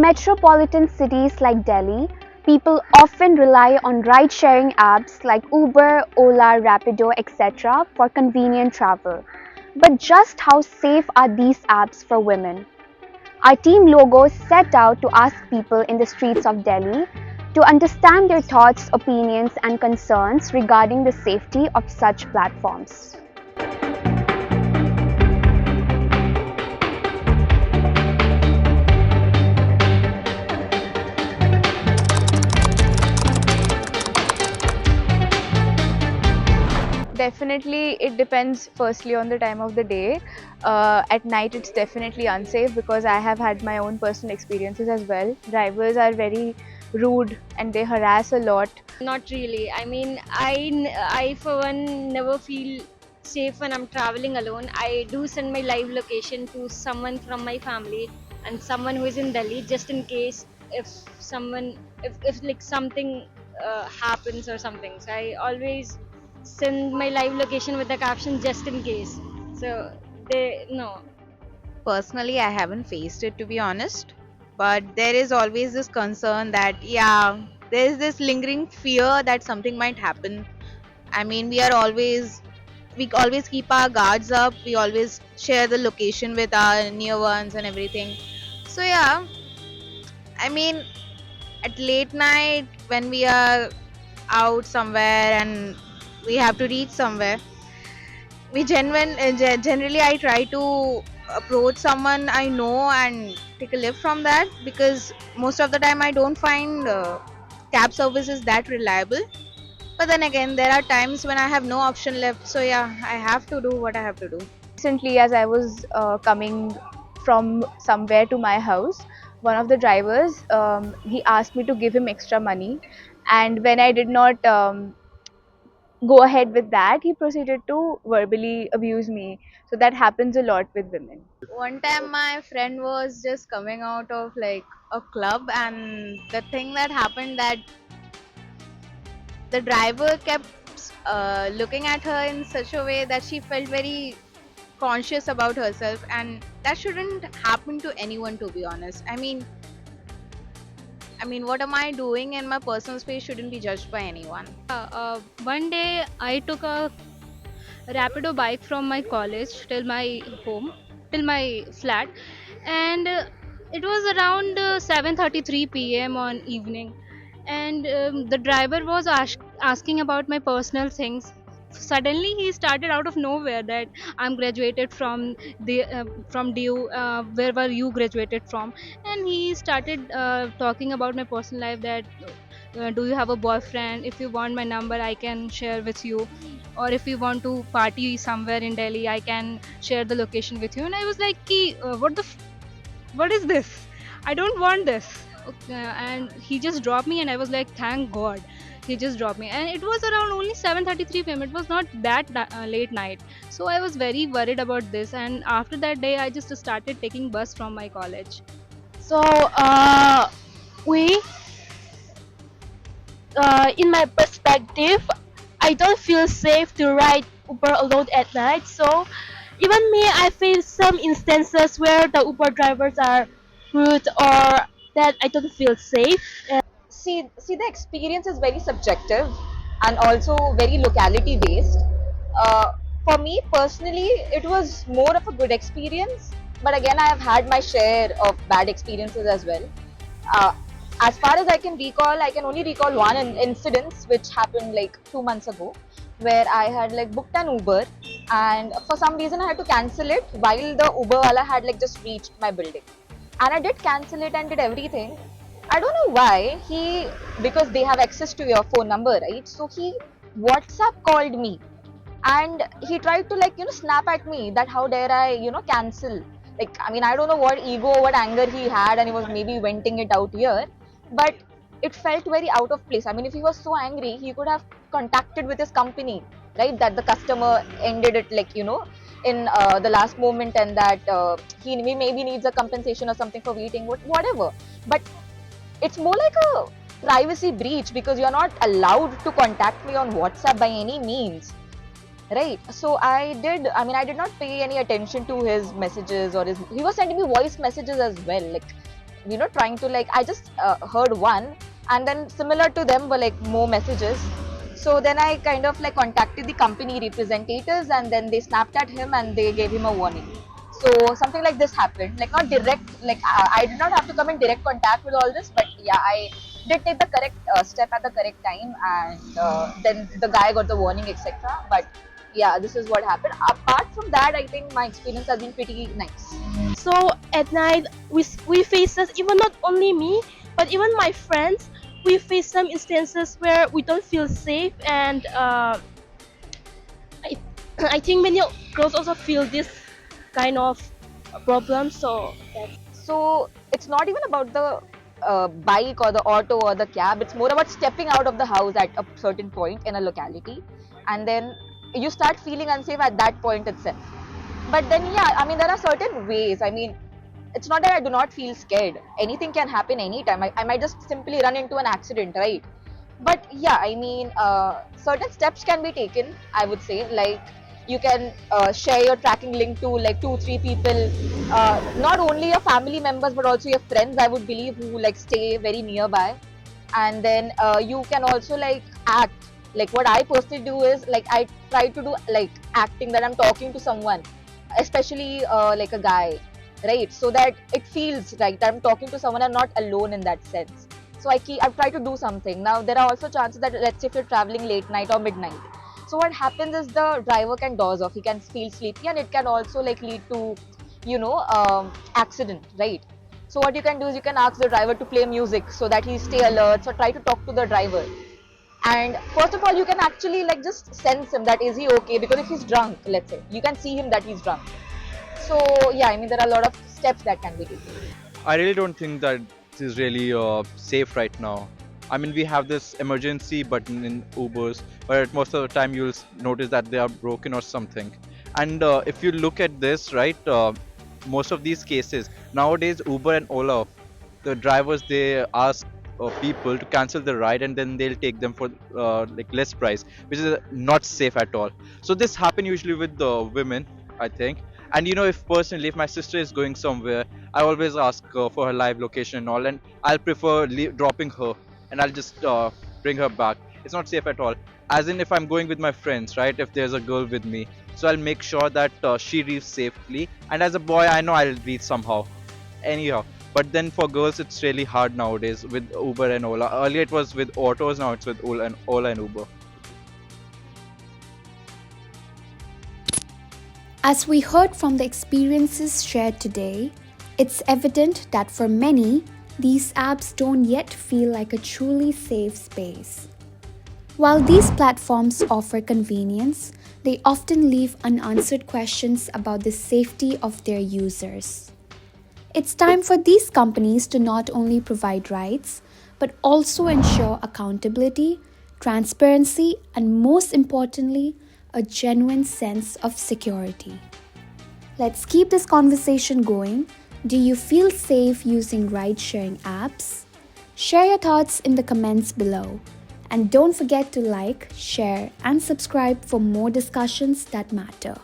metropolitan cities like Delhi, people often rely on ride-sharing apps like Uber, Ola, Rapido, etc. for convenient travel. But just how safe are these apps for women? Our team logo set out to ask people in the streets of Delhi to understand their thoughts, opinions, and concerns regarding the safety of such platforms. Definitely, it depends firstly on the time of the day. At night, it's definitely unsafe because I have had my own personal experiences as well. Drivers are very rude and they harass a lot. Not really. I mean, I for one never feel safe when I'm traveling alone. I do send my live location to someone from my family and someone who is in Delhi just in case if someone if like something happens or something. So I always send my live location with the caption just in case. So they no. Personally, I haven't faced it to be honest, but there is always this concern that, yeah, there is this lingering fear that something might happen. I mean, we always keep our guards up, we always share the location with our near ones and everything. So, yeah, I mean, at late night when we are out somewhere and we have to reach somewhere, generally I try to approach someone I know and take a lift from that, because most of the time I don't find cab services that reliable. But then again, there are times when I have no option left, so yeah, I have to do what I have to do. Recently, as I was coming from somewhere to my house, one of the drivers he asked me to give him extra money, and when I did not go ahead with that, he proceeded to verbally abuse me. So that happens a lot with women. One time my friend was just coming out of like a club, and the thing that happened that the driver kept looking at her in such a way that she felt very conscious about herself, and that shouldn't happen to anyone, to be honest. I mean, what am I doing in my personal space shouldn't be judged by anyone. One day I took a Rapido bike from my college till my home, till my flat, and it was around 7:33 p.m. on evening, and the driver was asking about my personal things. Suddenly, he started out of nowhere that I'm graduated from the from DU. Where were you graduated from? And he started talking about my personal life. That do you have a boyfriend? If you want my number, I can share with you, or if you want to party somewhere in Delhi, I can share the location with you. And I was like, what is this? I don't want this. Okay, and he just dropped me, and I was like, thank God, he just dropped me. And it was around only 7:33 p.m. It was not that late night, so I was very worried about this. And after that day, I just started taking bus from my college. So we in my perspective, I don't feel safe to ride Uber alone at night. So even me, I face some instances where the Uber drivers are rude or that I don't feel safe. See, the experience is very subjective and also very locality based. uh, for me personally, it was more of a good experience, but again, I have had my share of bad experiences as well. uh, as far as I can recall, I can only recall one incident which happened like 2 months ago, where I had like booked an Uber, and for some reason I had to cancel it while the Uber wala had like just reached my building. And I did cancel it and did everything. I don't know why he, because they have access to your phone number, right? So he WhatsApp called me, and he tried to like snap at me that how dare I cancel. Like, I mean, I don't know what ego, what anger he had, and he was maybe venting it out here, but it felt very out of place. I mean, if he was so angry, he could have contacted with his company, right? That the customer ended it like in the last moment, and that he maybe needs a compensation or something for waiting, whatever. But it's more like a privacy breach, because you're not allowed to contact me on WhatsApp by any means, right? So I did not pay any attention to his messages, or he was sending me voice messages as well, like trying to like, I just heard one, and then similar to them were like more messages. So then I kind of like contacted the company representatives, and then they snapped at him and they gave him a warning. So something like this happened, like not direct, like I did not have to come in direct contact with all this, but yeah, I did take the correct step at the correct time, and then the guy got the warning, etc. But yeah, this is what happened. Apart from that, I think my experience has been pretty nice. So at night, we faces, even not only me, but even my friends, we face some instances where we don't feel safe, and I, I think many girls also feel this kind of problem. So that's So it's not even about the bike or the auto or the cab. It's more about stepping out of the house at a certain point in a locality, and then you start feeling unsafe at that point itself. But then, yeah, I mean, there are certain ways. I mean, it's not that I do not feel scared. Anything can happen anytime. I might just simply run into an accident, right? But yeah, I mean, certain steps can be taken, I would say. Like, you can share your tracking link to like 2 3 people, not only your family members but also your friends, I would believe, who like stay very nearby. And then you can also like act, like what I personally do is like I try to do like acting that I'm talking to someone, especially like a guy, right? So that it feels like that I'm talking to someone, I'm not alone in that sense. So I try to do something. Now there are also chances that, let's say if you're traveling late night or midnight, so what happens is the driver can doze off, he can feel sleepy, and it can also like lead to accident, right? So what you can do is you can ask the driver to play music so that he stay alert. So try to talk to the driver, and first of all you can actually like just sense him, that is he okay, because if he's drunk, let's say, you can see him that he's drunk. So yeah, I mean, there are a lot of steps that can be taken. I really don't think that this is really safe right now. I mean, we have this emergency button in Ubers, but most of the time you'll notice that they are broken or something. And if you look at this, right, most of these cases nowadays, Uber and Ola, the drivers, they ask people to cancel the ride and then they'll take them for like less price, which is not safe at all. So this happen usually with the women, I think. And if personally, if my sister is going somewhere, I always ask for her live location and all, and I'll prefer dropping her, and I'll just bring her back. It's not safe at all. As in, if I'm going with my friends, right? If there's a girl with me, so I'll make sure that she reaches safely. And as a boy, I know I'll reach somehow, anyhow. But then for girls, it's really hard nowadays with Uber and Ola. Earlier it was with autos, now it's with Ola and Uber. As we heard from the experiences shared today, it's evident that for many, these apps don't yet feel like a truly safe space. While these platforms offer convenience, they often leave unanswered questions about the safety of their users. It's time for these companies to not only provide rights, but also ensure accountability, transparency, and most importantly, a genuine sense of security. Let's keep this conversation going. Do you feel safe using ride sharing apps? Share your thoughts in the comments below. And don't forget to like, share, and subscribe for more discussions that matter.